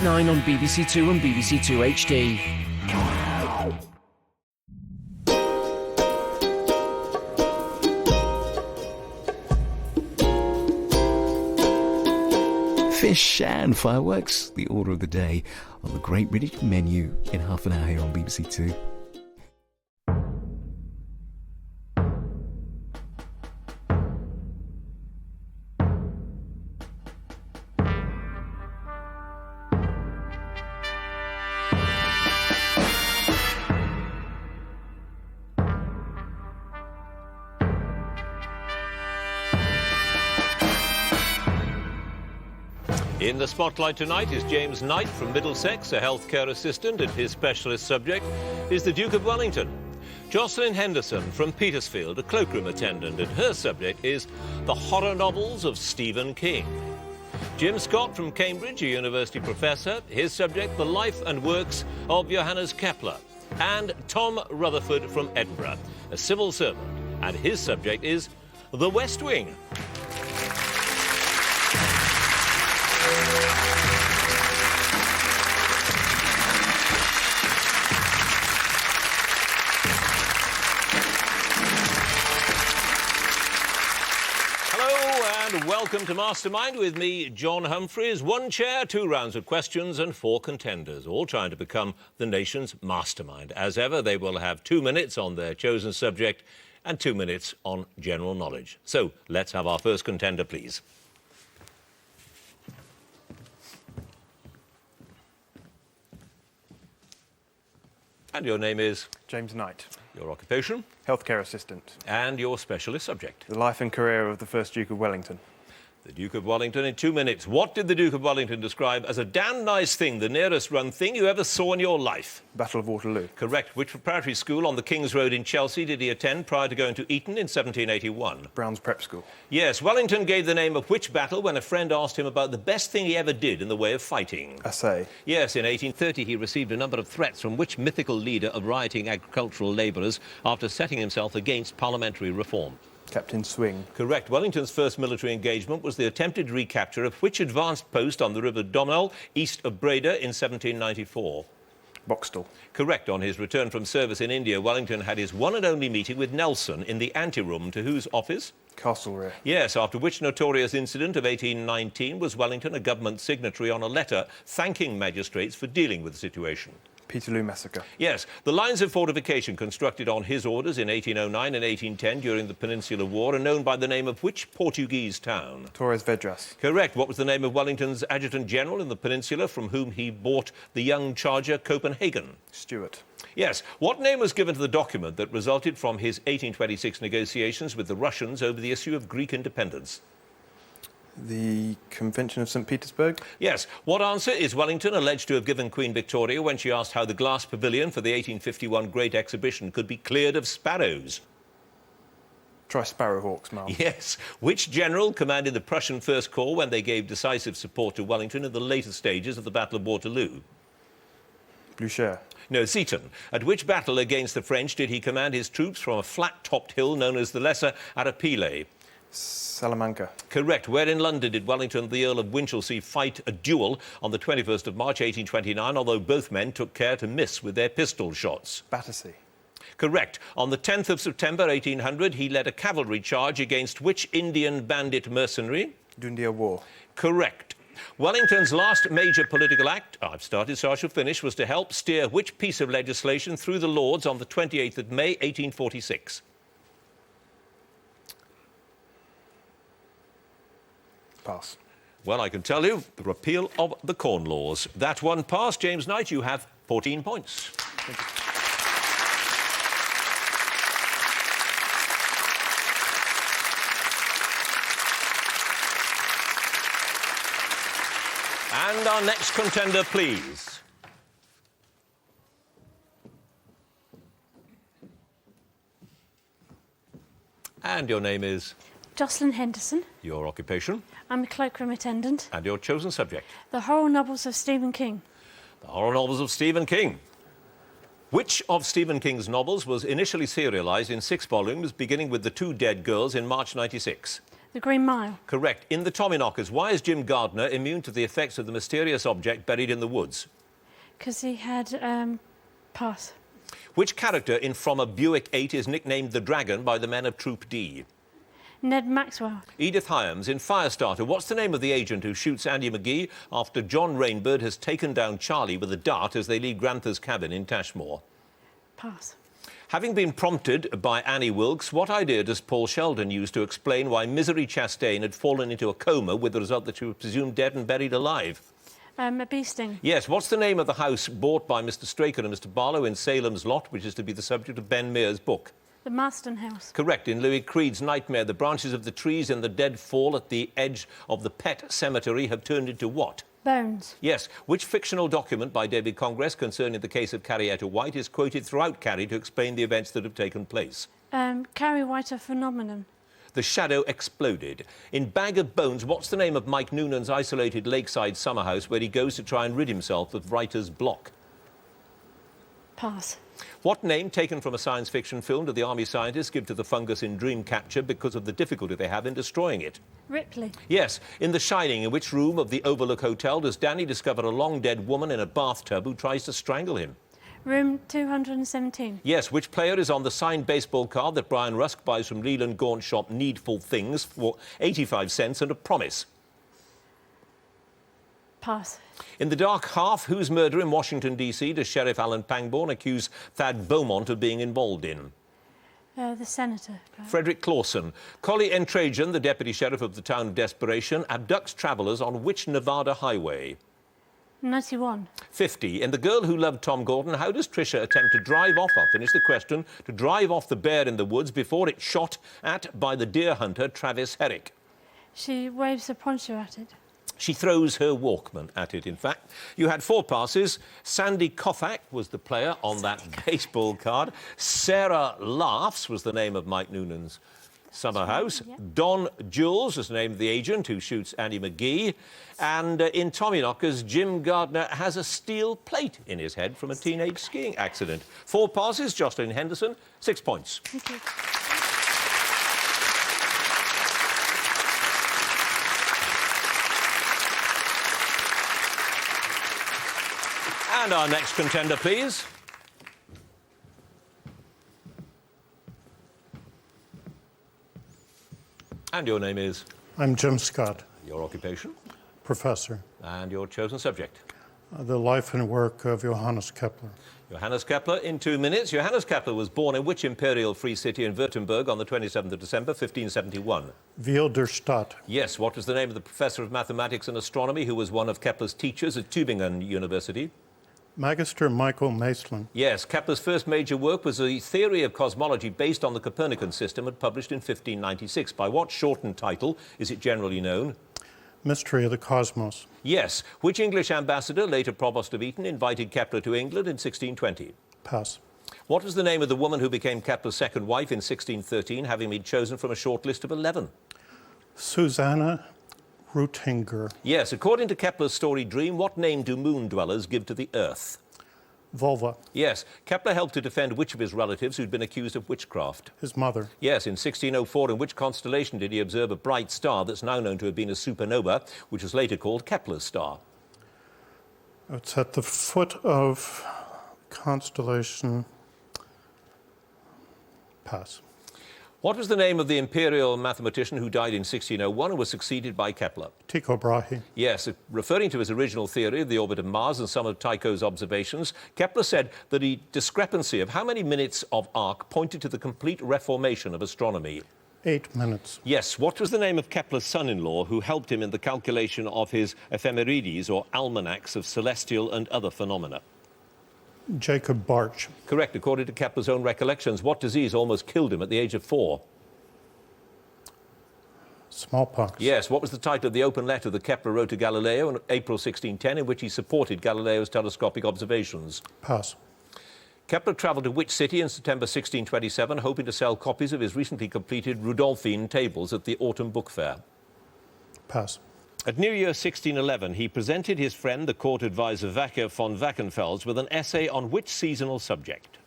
9 on BBC Two and BBC Two HD. Fish and fireworks, the order of the day on the Great British Menu in half an hour here on BBC Two. In the spotlight tonight is James Knight from Middlesex, a healthcare assistant, and his specialist subject is the Duke of Wellington. Jocelyn Henderson from Petersfield, a cloakroom attendant, and her subject is the horror novels of Stephen King. Jim Scott from Cambridge, a university professor, his subject, the life and works of Johannes Kepler. And Tom Rutherford from Edinburgh, a civil servant, and his subject is the West Wing. Welcome to Mastermind with me, John Humphreys. 1 chair, 2 rounds of questions and 4 contenders, all trying to become the nation's mastermind. As ever, they will have 2 minutes on their chosen subject and 2 minutes on general knowledge. So, let's have our first contender, please. And your name is? James Knight. Your occupation? Healthcare assistant. And your specialist subject? The life and career of the first Duke of Wellington. The Duke of Wellington in 2 minutes. What did the Duke of Wellington describe as a damn nice thing, the nearest run thing you ever saw in your life? Battle of Waterloo. Correct. Which preparatory school on the King's Road in Chelsea did he attend prior to going to Eton in 1781? Brown's Prep School. Yes. Wellington gave the name of which battle when a friend asked him about the best thing he ever did in the way of fighting? Assay. Yes. In 1830 he received a number of threats from which mythical leader of rioting agricultural labourers after setting himself against parliamentary reform? Captain Swing. Correct. Wellington's first military engagement was the attempted recapture of which advanced post on the River Domnall, east of Breda, in 1794? Boxtel. Correct. On his return from service in India, Wellington had his one and only meeting with Nelson in the anteroom to whose office? Castlereagh. Yes. After which notorious incident of 1819 was Wellington a government signatory on a letter thanking magistrates for dealing with the situation? Peterloo Massacre. Yes. The lines of fortification constructed on his orders in 1809 and 1810 during the Peninsular War are known by the name of which Portuguese town? Torres Vedras. Correct. What was the name of Wellington's adjutant general in the Peninsula from whom he bought the young charger Copenhagen? Stuart. Yes. What name was given to the document that resulted from his 1826 negotiations with the Russians over the issue of Greek independence? The Convention of St. Petersburg. Yes. What answer is Wellington alleged to have given Queen Victoria when she asked how the glass pavilion for the 1851 Great Exhibition could be cleared of sparrows? Try Sparrowhawks, Mal. Yes. Which general commanded the Prussian First Corps when they gave decisive support to Wellington in the later stages of the Battle of Waterloo? Blucher. No, Seaton. At which battle against the French did he command his troops from a flat-topped hill known as the Lesser Arapile? Salamanca. Correct. Where in London did Wellington and the Earl of Winchelsea fight a duel on the 21st of March 1829, although both men took care to miss with their pistol shots? Battersea. Correct. On the 10th of September 1800, he led a cavalry charge against which Indian bandit mercenary? Dundia War. Correct. Wellington's last major political act, I've started so I shall finish, was to help steer which piece of legislation through the Lords on the 28th of May 1846? Pass. Well, I can tell you, the repeal of the Corn Laws. That one passed. James Knight, you have 14 points. Thank you. And our next contender, please. And your name is? Jocelyn Henderson. Your occupation? I'm a cloakroom attendant. And your chosen subject? The horror novels of Stephen King. The horror novels of Stephen King. Which of Stephen King's novels was initially serialised in 6 volumes, beginning with The Two Dead Girls in March '96? The Green Mile. Correct. In the Tommyknockers, why is Jim Gardner immune to the effects of the mysterious object buried in the woods? Because he had, pass. Which character in From a Buick 8 is nicknamed the Dragon by the men of Troop D? Ned Maxwell. Edith Hyams, in Firestarter, what's the name of the agent who shoots Andy McGee after John Rainbird has taken down Charlie with a dart as they leave Granther's cabin in Tashmore? Pass. Having been prompted by Annie Wilkes, what idea does Paul Sheldon use to explain why Misery Chastain had fallen into a coma with the result that she was presumed dead and buried alive? A bee sting. Yes, what's the name of the house bought by Mr Straker and Mr Barlow in Salem's Lot, which is to be the subject of Ben Mears' book? The Marston House. Correct. In Louis Creed's Nightmare, the branches of the trees in the dead fall at the edge of the pet cemetery have turned into what? Bones. Yes. Which fictional document by David Congress concerning the case of Carrietta White is quoted throughout Carrie to explain the events that have taken place? Carrie White, a phenomenon. The shadow exploded. In Bag of Bones, what's the name of Mike Noonan's isolated lakeside summer house where he goes to try and rid himself of writer's block? Pass. What name, taken from a science fiction film, do the army scientists give to the fungus in Dream Capture because of the difficulty they have in destroying it? Ripley. Yes. In The Shining, in which room of the Overlook Hotel does Danny discover a long-dead woman in a bathtub who tries to strangle him? Room 217. Yes. Which player is on the signed baseball card that Brian Rusk buys from Leland Gaunt shop Needful Things for 85 cents and a promise? Pass. In The Dark Half, whose murder in Washington, D.C. does Sheriff Alan Pangborn accuse Thad Beaumont of being involved in? The Senator. Frederick Clawson. Collie Entragian, the deputy sheriff of the town of Desperation, abducts travellers on which Nevada highway? 91. 50. In The Girl Who Loved Tom Gordon, how does Tricia attempt to drive off, I'll finish the question, to drive off the bear in the woods before it's shot at by the deer hunter Travis Herrick? She waves a poncho at it. She throws her Walkman at it, in fact. You had 4 passes. Sandy Kothak was the player on that baseball card. Sarah Laughs was the name of Mike Noonan's summer house. Yeah. Don Jules was the name of the agent who shoots Andy McGee. And in Tommyknockers, Jim Gardner has a steel plate in his head from a teenage skiing accident. 4 passes, Jocelyn Henderson, 6 points. Thank you. And our next contender, please. And your name is? I'm Jim Scott, Your occupation? professor. And your chosen subject? The life and work of Johannes Kepler. Johannes Kepler in 2 minutes. Johannes Kepler was born in which imperial free city in Württemberg on the 27th of December, 1571? Wiel der Stadt. Yes. What was the name of the professor of mathematics and astronomy who was one of Kepler's teachers at Tübingen University? Magister Michael Maestlin. Yes. Kepler's first major work was a theory of cosmology based on the Copernican system and published in 1596. By what shortened title is it generally known? Mystery of the Cosmos. Yes. Which English ambassador, later Provost of Eton, invited Kepler to England in 1620? Pass. What was the name of the woman who became Kepler's second wife in 1613, having been chosen from a short list of 11? Susanna Rutinger. Yes. According to Kepler's story Dream, what name do moon dwellers give to the Earth? Volva. Yes. Kepler helped to defend which of his relatives who'd been accused of witchcraft? His mother. Yes. In 1604, in which constellation did he observe a bright star that's now known to have been a supernova, which was later called Kepler's star? It's at the foot of constellation. Pass. What was the name of the imperial mathematician who died in 1601 and was succeeded by Kepler? Tycho Brahe. Yes, referring to his original theory of the orbit of Mars and some of Tycho's observations, Kepler said that the discrepancy of how many minutes of arc pointed to the complete reformation of astronomy. 8 minutes. Yes, what was the name of Kepler's son-in-law who helped him in the calculation of his ephemerides, or almanacs of celestial and other phenomena? Jacob Bartsch. Correct. According to Kepler's own recollections, what disease almost killed him at the age of 4? Smallpox. Yes. What was the title of the open letter that Kepler wrote to Galileo in April 1610, in which he supported Galileo's telescopic observations? Pass. Kepler travelled to which city in September 1627, hoping to sell copies of his recently completed Rudolphine tables at the Autumn Book Fair? Pass. At New Year 1611, he presented his friend, the court advisor Wacker von Wackenfels, with an essay on which seasonal subject?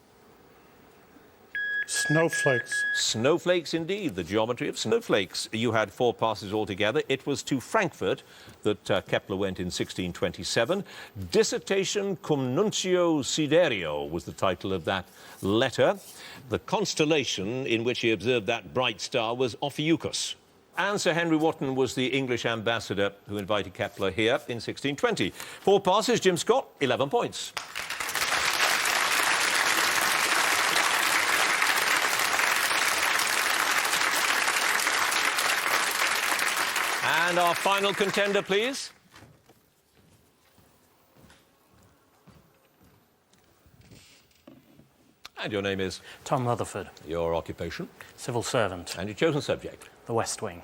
Snowflakes. Snowflakes indeed, the geometry of snowflakes. You had 4 passes altogether. It was to Frankfurt that Kepler went in 1627. Dissertation cum nuntio sidereo was the title of that letter. The constellation in which he observed that bright star was Ophiuchus. And Sir Henry Wotton was the English ambassador who invited Kepler here in 1620. 4 passes, Jim Scott, 11 points. And our final contender, please. And your name is? Tom Rutherford, Your occupation? civil servant, And your chosen subject? The West Wing.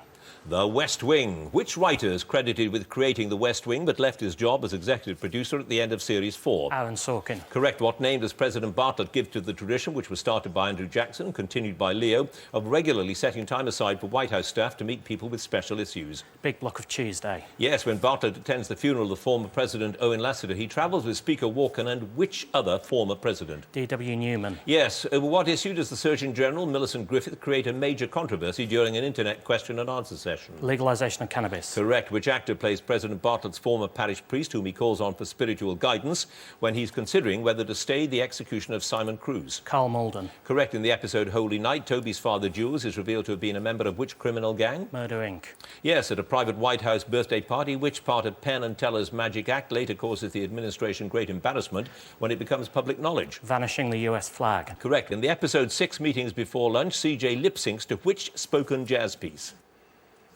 The West Wing. Which writer is credited with creating The West Wing but left his job as executive producer at the end of Series 4? Aaron Sorkin. Correct. What name does President Bartlett give to the tradition, which was started by Andrew Jackson, continued by Leo, of regularly setting time aside for White House staff to meet people with special issues? Big Block of Cheese Day. Yes, when Bartlett attends the funeral of the former President Owen Lassiter, he travels with Speaker Walker and which other former president? D.W. Newman. Yes. Over what issue does the Surgeon General, Millicent Griffith, create a major controversy during an internet question and answer session? Legalisation of cannabis. Correct. Which actor plays President Bartlett's former parish priest, whom he calls on for spiritual guidance when he's considering whether to stay the execution of Simon Cruz? Carl Malden. Correct. In the episode Holy Night, Toby's father, Jules, is revealed to have been a member of which criminal gang? Murder Inc. Yes, at a private White House birthday party, which part of Penn and Teller's magic act later causes the administration great embarrassment when it becomes public knowledge? Vanishing the US flag. Correct. In the episode 6 Meetings Before Lunch, CJ lip-syncs to which spoken jazz piece?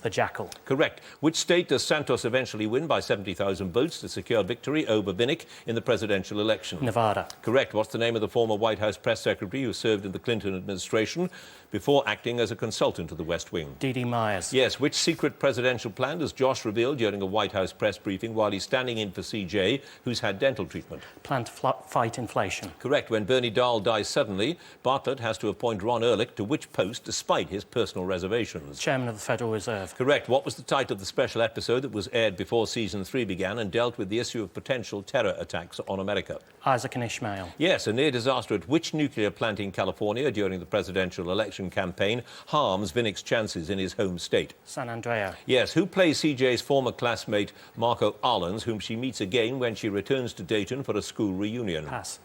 The Jackal. Correct. Which state does Santos eventually win by 70,000 votes to secure victory over Vinnick in the presidential election? Nevada. Correct. What's the name of the former White House press secretary who served in the Clinton administration before acting as a consultant to the West Wing? D.D. Myers. Yes. Which secret presidential plan does Josh reveal during a White House press briefing while he's standing in for CJ, who's had dental treatment? Plan to fight inflation. Correct. When Bernie Dahl dies suddenly, Bartlett has to appoint Ron Ehrlich to which post despite his personal reservations? Chairman of the Federal Reserve. Correct. What was the title of the special episode that was aired before Season 3 began and dealt with the issue of potential terror attacks on America? Isaac and Ishmael. Yes, a near disaster at which nuclear plant in California during the presidential election campaign harms Vinnick's chances in his home state? San Andreo. Yes, who plays CJ's former classmate Marco Arlen's, whom she meets again when she returns to Dayton for a school reunion? Pass.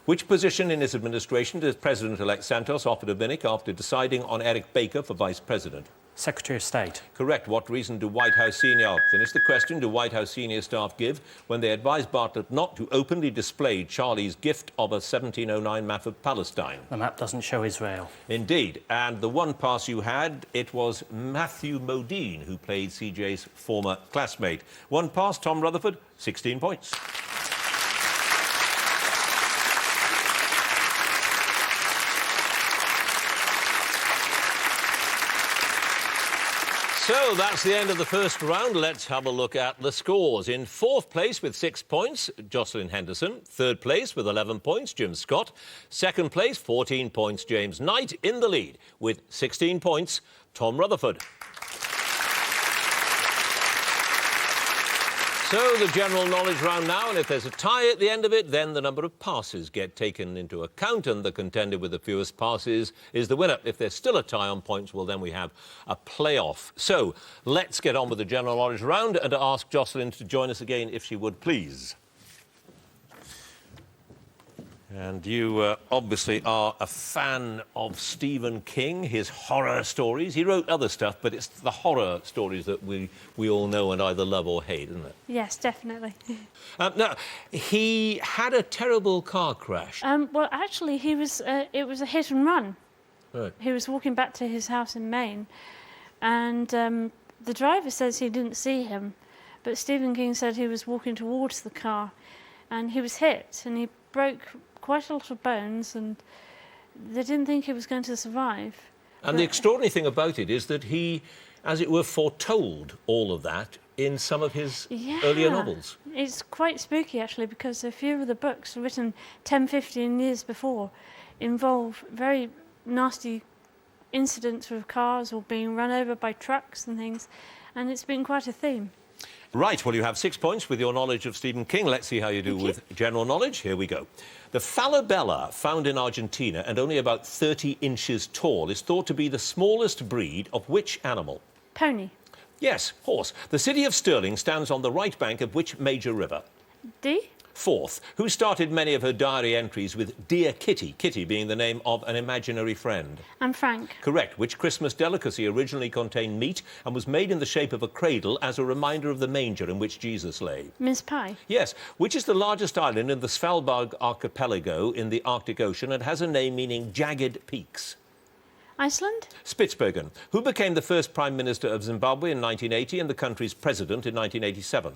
Which position in his administration does President-elect Santos offer to Vinnick after deciding on Eric Baker for vice president? Secretary of State. Correct. What reason do White House senior... Finish the question. Do White House senior staff give when they advised Bartlett not to openly display Charlie's gift of a 1709 map of Palestine? The map doesn't show Israel. Indeed. And the one pass you had, it was Matthew Modine, who played CJ's former classmate. One pass, Tom Rutherford, 16 points. So that's the end of the first round. Let's have a look at the scores. In 4th place with 6 points, Jocelyn Henderson. 3rd place with 11 points, Jim Scott. 2nd place, 14 points, James Knight. In the lead with 16 points, Tom Rutherford. So the general knowledge round now, and if there's a tie at the end of it, then the number of passes get taken into account, and the contender with the fewest passes is the winner. If there's still a tie on points, well, then we have a playoff. So let's get on with the general knowledge round and ask Jocelyn to join us again, if she would, please. And you obviously are a fan of Stephen King, his horror stories. He wrote other stuff, but it's the horror stories that we all know and either love or hate, isn't it? Yes, definitely. Now, he had a terrible car crash. Well, actually, it was a hit and run. Right. He was walking back to his house in Maine, and the driver says he didn't see him, but Stephen King said he was walking towards the car, and he was hit, and he broke quite a lot of bones, and they didn't think he was going to survive. And the extraordinary thing about it is that he, as it were, foretold all of that in some of his earlier novels. It's quite spooky, actually, because a few of the books written 10, 15 years before involve very nasty incidents with cars or being run over by trucks and things, and it's been quite a theme. Right, well, you have 6 points with your knowledge of Stephen King. Let's see how you do with general knowledge. Here we go. The falabella, found in Argentina and only about 30 inches tall, is thought to be the smallest breed of which animal? Pony. Yes, horse. The city of Stirling stands on the right bank of which major river? D. Fourth, who started many of her diary entries with Dear Kitty, Kitty being the name of an imaginary friend? And Frank. Correct. Which Christmas delicacy originally contained meat and was made in the shape of a cradle as a reminder of the manger in which Jesus lay? Mince pie. Yes. Which is the largest island in the Svalbard archipelago in the Arctic Ocean and has a name meaning jagged peaks? Iceland. Spitsbergen. Who became the first Prime Minister of Zimbabwe in 1980 and the country's president in 1987?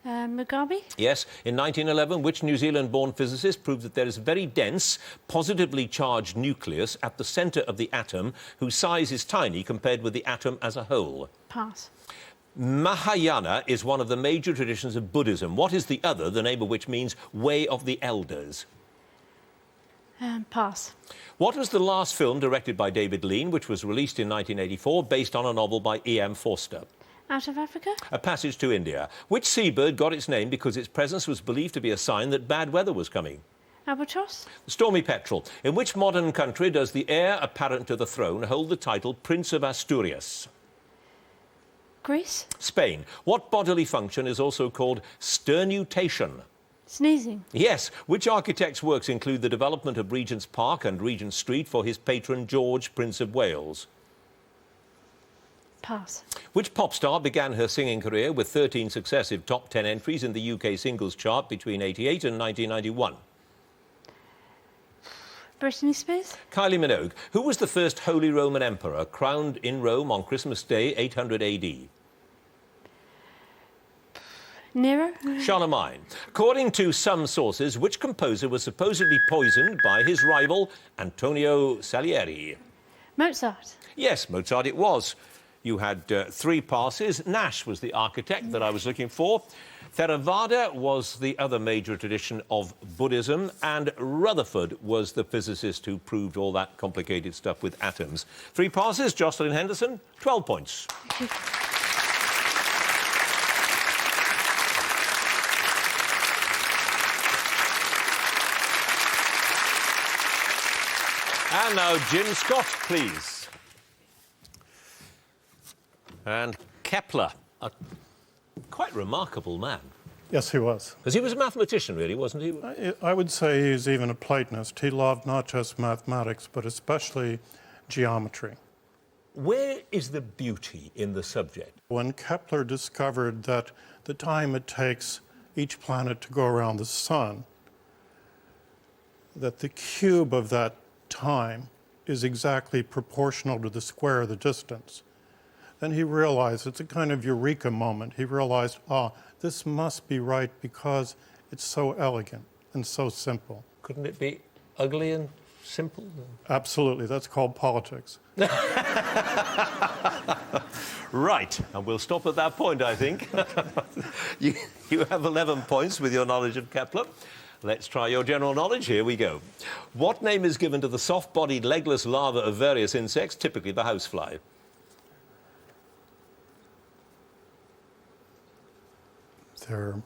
Mugabe. Yes, in 1911, which New Zealand-born physicist proved that there is a very dense, positively charged nucleus at the centre of the atom, whose size is tiny compared with the atom as a whole? Pass. Mahayana is one of the major traditions of Buddhism. What is the other, the name of which means Way of the Elders? Pass. What was the last film directed by David Lean, which was released in 1984, based on a novel by E.M. Forster? Out of Africa. A Passage to India. Which seabird got its name because its presence was believed to be a sign that bad weather was coming? Albatross. The Stormy Petrel. In which modern country does the heir apparent to the throne hold the title Prince of Asturias? Greece. Spain. What bodily function is also called sternutation? Sneezing. Yes. Which architect's works include the development of Regent's Park and Regent Street for his patron George, Prince of Wales? Pass. Which pop star began her singing career with 13 successive top 10 entries in the UK singles chart between 88 and 1991? Britney Spears. Kylie Minogue. Who was the first Holy Roman Emperor crowned in Rome on Christmas Day, 800 AD? Nero. Charlemagne. According to some sources, which composer was supposedly poisoned by his rival, Antonio Salieri? Mozart. Yes, Mozart it was. You had 3 passes. Nash was the architect that I was looking for. Theravada was the other major tradition of Buddhism, and Rutherford was the physicist who proved all that complicated stuff with atoms. 3 passes. Jocelyn Henderson, 12 points. And now Jim Scott, please. And Kepler, a quite remarkable man. Yes, he was. Because he was a mathematician, really, wasn't he? I would say he's even a Platonist. He loved not just mathematics, but especially geometry. Where is the beauty in the subject? When Kepler discovered that the time it takes each planet to go around the sun, that the cube of that time is exactly proportional to the square of the distance. Then he realized, it's a kind of eureka moment. He realized, this must be right because it's so elegant and so simple. Couldn't it be ugly and simple? Absolutely, that's called politics. Right, and we'll stop at that point, I think. you have 11 points with your knowledge of Kepler. Let's try your general knowledge. Here we go. What name is given to the soft-bodied, legless larva of various insects, typically the housefly? They're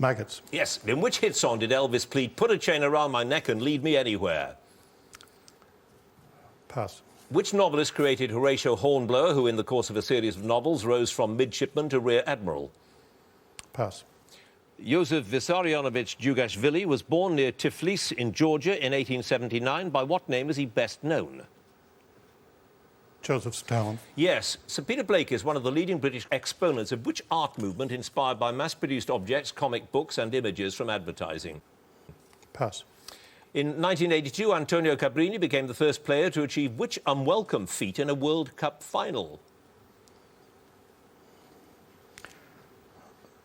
maggots. Yes. In which hit song did Elvis plead, "Put a chain around my neck and lead me anywhere"? Pass. Which novelist created Horatio Hornblower, who in the course of a series of novels rose from midshipman to rear admiral? Pass. Joseph Vissarionovich Djugashvili was born near Tiflis in Georgia in 1879. By what name is he best known? Joseph Stalin. Yes, Sir Peter Blake is one of the leading British exponents of which art movement inspired by mass-produced objects, comic books and images from advertising? Pass. In 1982, Antonio Cabrini became the first player to achieve which unwelcome feat in a World Cup final?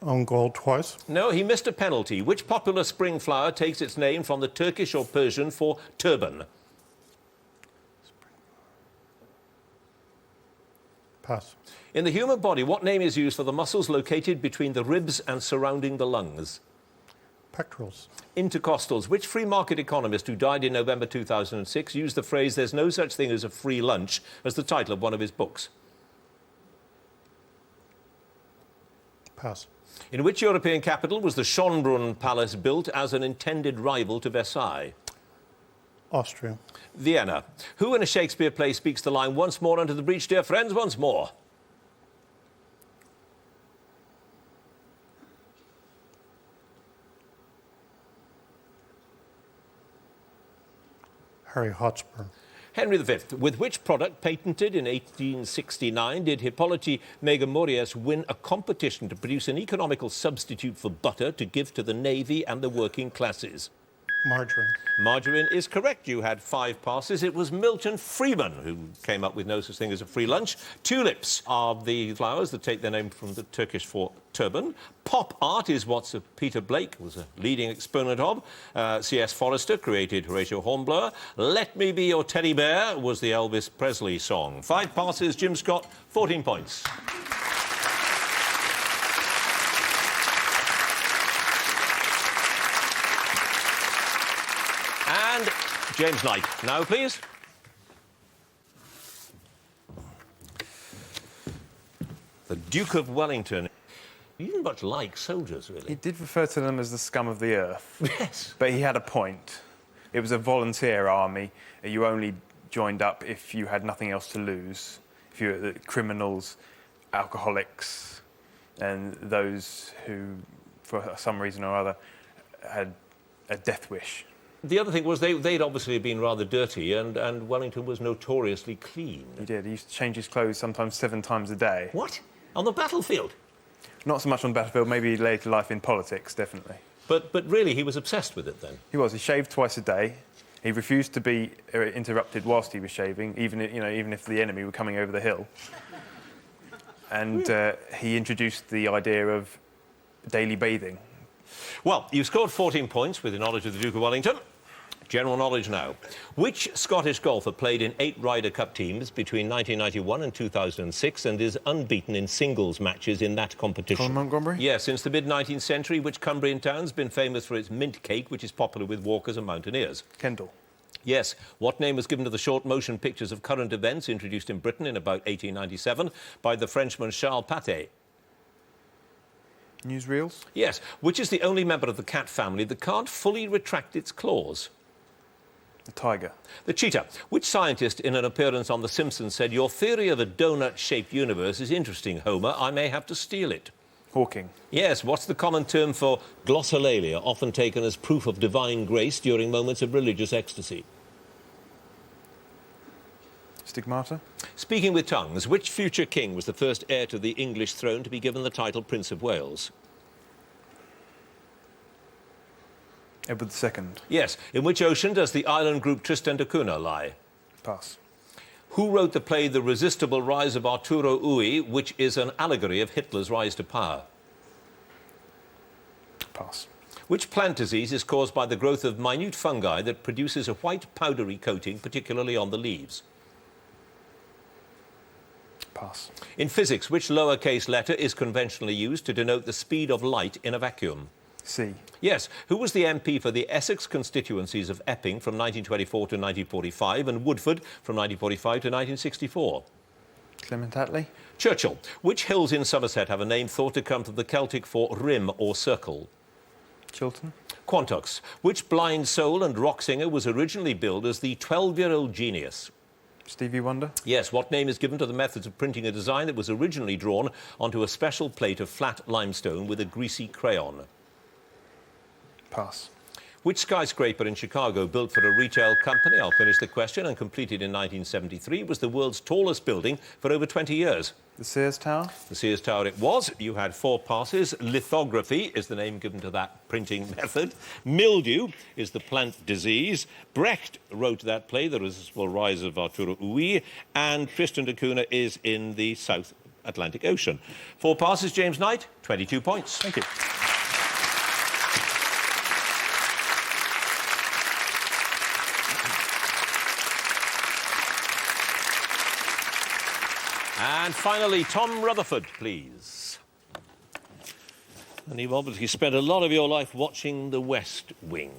Own goal twice. No, he missed a penalty. Which popular spring flower takes its name from the Turkish or Persian for turban? Pass. In the human body, what name is used for the muscles located between the ribs and surrounding the lungs? Pectorals. Intercostals. Which free market economist who died in November 2006 used the phrase "there's no such thing as a free lunch" as the title of one of his books? Pass. In which European capital was the Schönbrunn Palace built as an intended rival to Versailles? Austria. Vienna. Who in a Shakespeare play speaks the line, "Once more under the breach, dear friends, once more"? Harry Hotspur. Henry V. With which product, patented in 1869, did Hippolyte Megamorius win a competition to produce an economical substitute for butter to give to the navy and the working classes? Margarine. Margarine is correct. You had 5 passes. It was Milton Freeman who came up with no such thing as a free lunch. Tulips are the flowers that take their name from the Turkish for turban. Pop art is what Sir Peter Blake was a leading exponent of. C.S. Forrester created Horatio Hornblower. Let Me Be Your Teddy Bear was the Elvis Presley song. 5 passes. Jim Scott, 14 points. And James Knight. Now, please. The Duke of Wellington. He didn't much like soldiers, He really. did refer to them as the scum of the earth. Yes. But he had a point. It was a volunteer army. You only joined up if you had nothing else to lose. If you were criminals, alcoholics, and those who, for some reason or other, had a death wish. The other thing was they'd obviously been rather dirty, and Wellington was notoriously clean. He did. He used to change his clothes sometimes 7 times a day. What? On the battlefield? Not so much on the battlefield, maybe later life in politics, definitely. But really, he was obsessed with it then. He was. He shaved twice a day. He refused to be interrupted whilst he was shaving, even if the enemy were coming over the hill. And he introduced the idea of daily bathing. Well, you scored 14 points with your knowledge of the Duke of Wellington. General knowledge now. Which Scottish golfer played in 8 Ryder Cup teams between 1991 and 2006 and is unbeaten in singles matches in that competition? Colin Montgomery? Yes, since the mid-19th century, which Cumbrian town's been famous for its mint cake, which is popular with walkers and mountaineers? Kendall. Yes. What name was given to the short motion pictures of current events introduced in Britain in about 1897 by the Frenchman Charles Pathé? Newsreels? Yes. Which is the only member of the cat family that can't fully retract its claws? The tiger. The cheetah. Which scientist in an appearance on The Simpsons said, "Your theory of a donut-shaped universe is interesting, Homer. I may have to steal it"? Hawking. Yes. What's the common term for glossolalia, often taken as proof of divine grace during moments of religious ecstasy? Stigmata. Speaking with tongues, which future king was the first heir to the English throne to be given the title Prince of Wales? Edward II. Yes. In which ocean does the island group Tristan da Cunha lie? Pass. Who wrote the play The Resistible Rise of Arturo Ui, which is an allegory of Hitler's rise to power? Pass. Which plant disease is caused by the growth of minute fungi that produces a white powdery coating, particularly on the leaves? Pass. In physics, which lowercase letter is conventionally used to denote the speed of light in a vacuum? C. Yes. Who was the MP for the Essex constituencies of Epping from 1924 to 1945 and Woodford from 1945 to 1964? Clement Attlee. Churchill. Which hills in Somerset have a name thought to come from the Celtic for rim or circle? Chiltern. Quantox. Which blind soul and rock singer was originally billed as the 12-year-old genius? Stevie Wonder. Yes. What name is given to the methods of printing a design that was originally drawn onto a special plate of flat limestone with a greasy crayon? Pass. Which skyscraper in Chicago, built for a retail company, I'll finish the question, and completed in 1973, was the world's tallest building for over 20 years? The Sears Tower. The Sears Tower it was. You had 4 passes. Lithography is the name given to that printing method. Mildew is the plant disease. Brecht wrote that play, The Resistible Rise of Arturo Ui, and Tristan da Cunha is in the South Atlantic Ocean. 4 passes, James Knight, 22 points. Thank you. And finally, Tom Rutherford, please. And you've obviously spent a lot of your life watching The West Wing.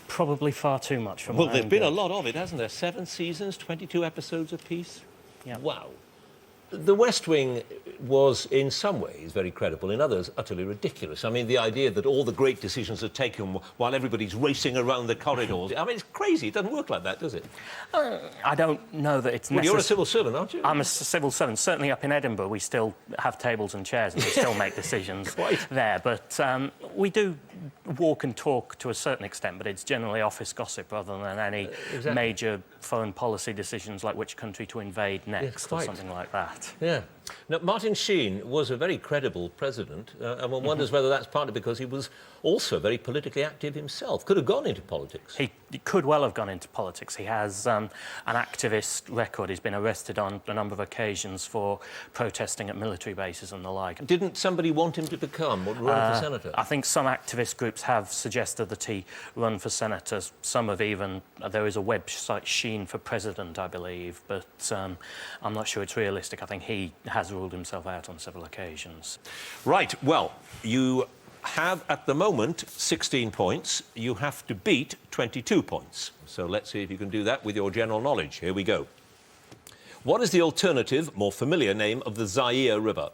Probably far too much for Well, my there's own been a good. lot of it, hasn't there? 7 seasons, 22 episodes apiece. Yeah. Wow. The West Wing was, in some ways, very credible, in others, utterly ridiculous. I mean, the idea that all the great decisions are taken while everybody's racing around the corridors. I mean, it's crazy. It doesn't work like that, does it? I don't know that it's Well, you're a civil servant, aren't you? I'm a civil servant. Certainly up in Edinburgh, we still have tables and chairs and we still make decisions there. But we do walk and talk to a certain extent, but it's generally office gossip rather than any major foreign policy decisions like which country to invade next or something like that. Yeah. Now, Martin Sheen was a very credible president, and one wonders whether that's partly because he was also very politically active himself. Could have gone into politics. He could well have gone into politics. He has an activist record. He's been arrested on a number of occasions for protesting at military bases and the like. Didn't somebody want him to become or run for senator? I think some activist groups have suggested that he run for senator. Some have even... there is a website, Sheen for President, I believe, but I'm not sure it's realistic. I think he has ruled himself out on several occasions. Right, well, you have at the moment 16 points. You have to beat 22 points. So let's see if you can do that with your general knowledge. Here we go. What is the alternative, more familiar name of the Zaire River?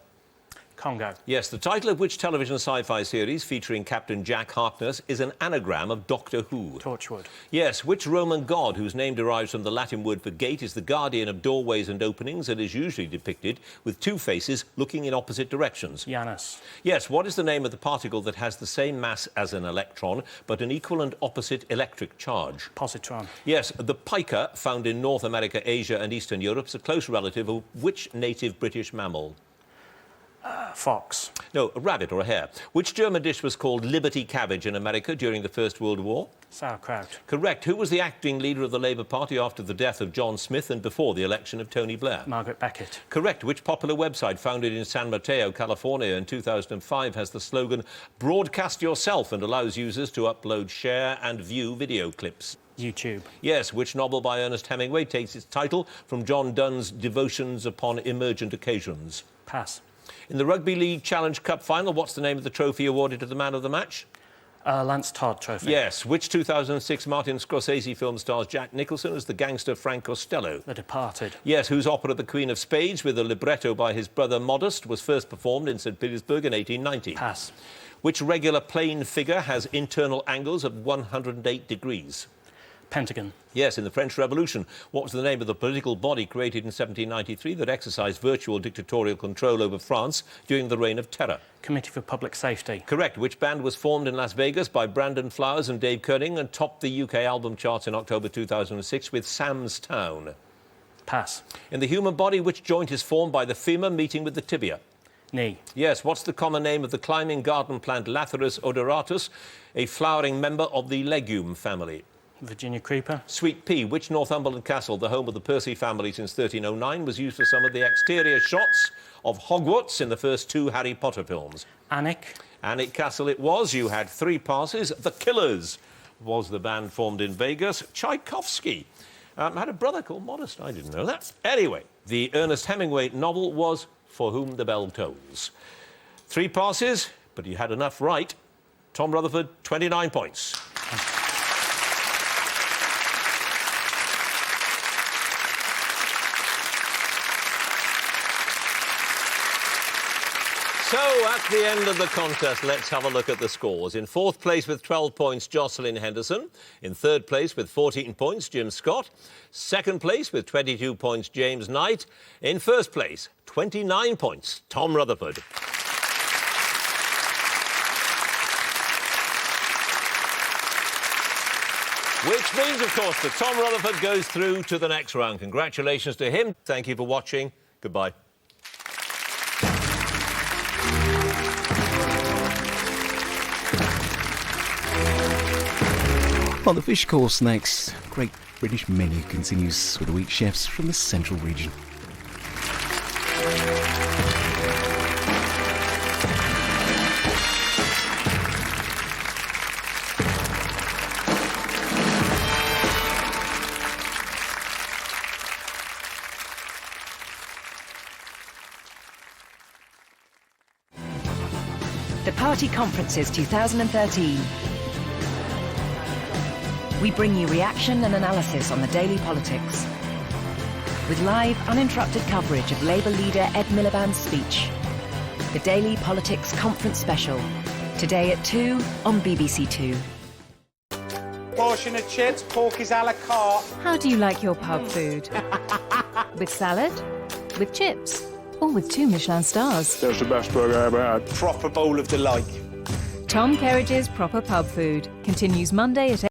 Congo. Yes, the title of which television sci-fi series featuring Captain Jack Harkness is an anagram of Doctor Who? Torchwood. Yes, which Roman god whose name derives from the Latin word for gate is the guardian of doorways and openings and is usually depicted with two faces looking in opposite directions? Janus. Yes, what is the name of the particle that has the same mass as an electron but an equal and opposite electric charge? Positron. Yes, the pica, found in North America, Asia and Eastern Europe, is a close relative of which native British mammal? Fox. No, a rabbit or a hare. Which German dish was called Liberty Cabbage in America during the First World War? Sauerkraut. Correct. Who was the acting leader of the Labour Party after the death of John Smith and before the election of Tony Blair? Margaret Beckett. Correct. Which popular website founded in San Mateo, California in 2005 has the slogan "Broadcast yourself" and allows users to upload, share and view video clips? YouTube. Yes. Which novel by Ernest Hemingway takes its title from John Donne's Devotions upon Emergent Occasions? Pass. In the Rugby League Challenge Cup final, what's the name of the trophy awarded to the man of the match? Lance Todd Trophy. Yes. Which 2006 Martin Scorsese film stars Jack Nicholson as the gangster Frank Costello? The Departed. Yes. Whose opera The Queen of Spades, with a libretto by his brother Modest, was first performed in St. Petersburg in 1890? Pass. Which regular plane figure has internal angles of 108 degrees? Pentagon. Yes, in the French Revolution, what was the name of the political body created in 1793 that exercised virtual dictatorial control over France during the Reign of Terror? Committee for Public Safety. Correct. Which band was formed in Las Vegas by Brandon Flowers and Dave Koenig and topped the UK album charts in October 2006 with Sam's Town? Pass. In the human body, which joint is formed by the femur meeting with the tibia? Knee. Yes. What's the common name of the climbing garden plant Lathyrus odoratus, a flowering member of the legume family? Virginia Creeper. Sweet Pea. Which Northumberland castle, the home of the Percy family since 1309, was used for some of the exterior shots of Hogwarts in the first two Harry Potter films? Alnwick. Alnwick Castle it was. You had 3 passes. The Killers was the band formed in Vegas. Tchaikovsky had a brother called Modest. I didn't know that. Anyway, the Ernest Hemingway novel was For Whom the Bell Tolls. 3 passes, but you had enough right. Tom Rutherford, 29 points. So, at the end of the contest, let's have a look at the scores. In 4th place with 12 points, Jocelyn Henderson. In 3rd place with 14 points, Jim Scott. 2nd place with 22 points, James Knight. In 1st place, 29 points, Tom Rutherford. Which means, of course, that Tom Rutherford goes through to the next round. Congratulations to him. Thank you for watching. Goodbye. On the fish course next, Great British Menu continues with the week's chefs from the Central region. The Party Conferences 2013. We bring you reaction and analysis on the daily politics. with live, uninterrupted coverage of Labour leader Ed Miliband's speech. The Daily Politics Conference Special. Today at 2 on BBC Two. Portion of chips, pork is a la carte. How do you like your pub food? With salad? With chips? Or with 2 Michelin stars? That's the best burger I ever had. Proper bowl of delight. Tom Kerridge's Proper Pub Food continues Monday at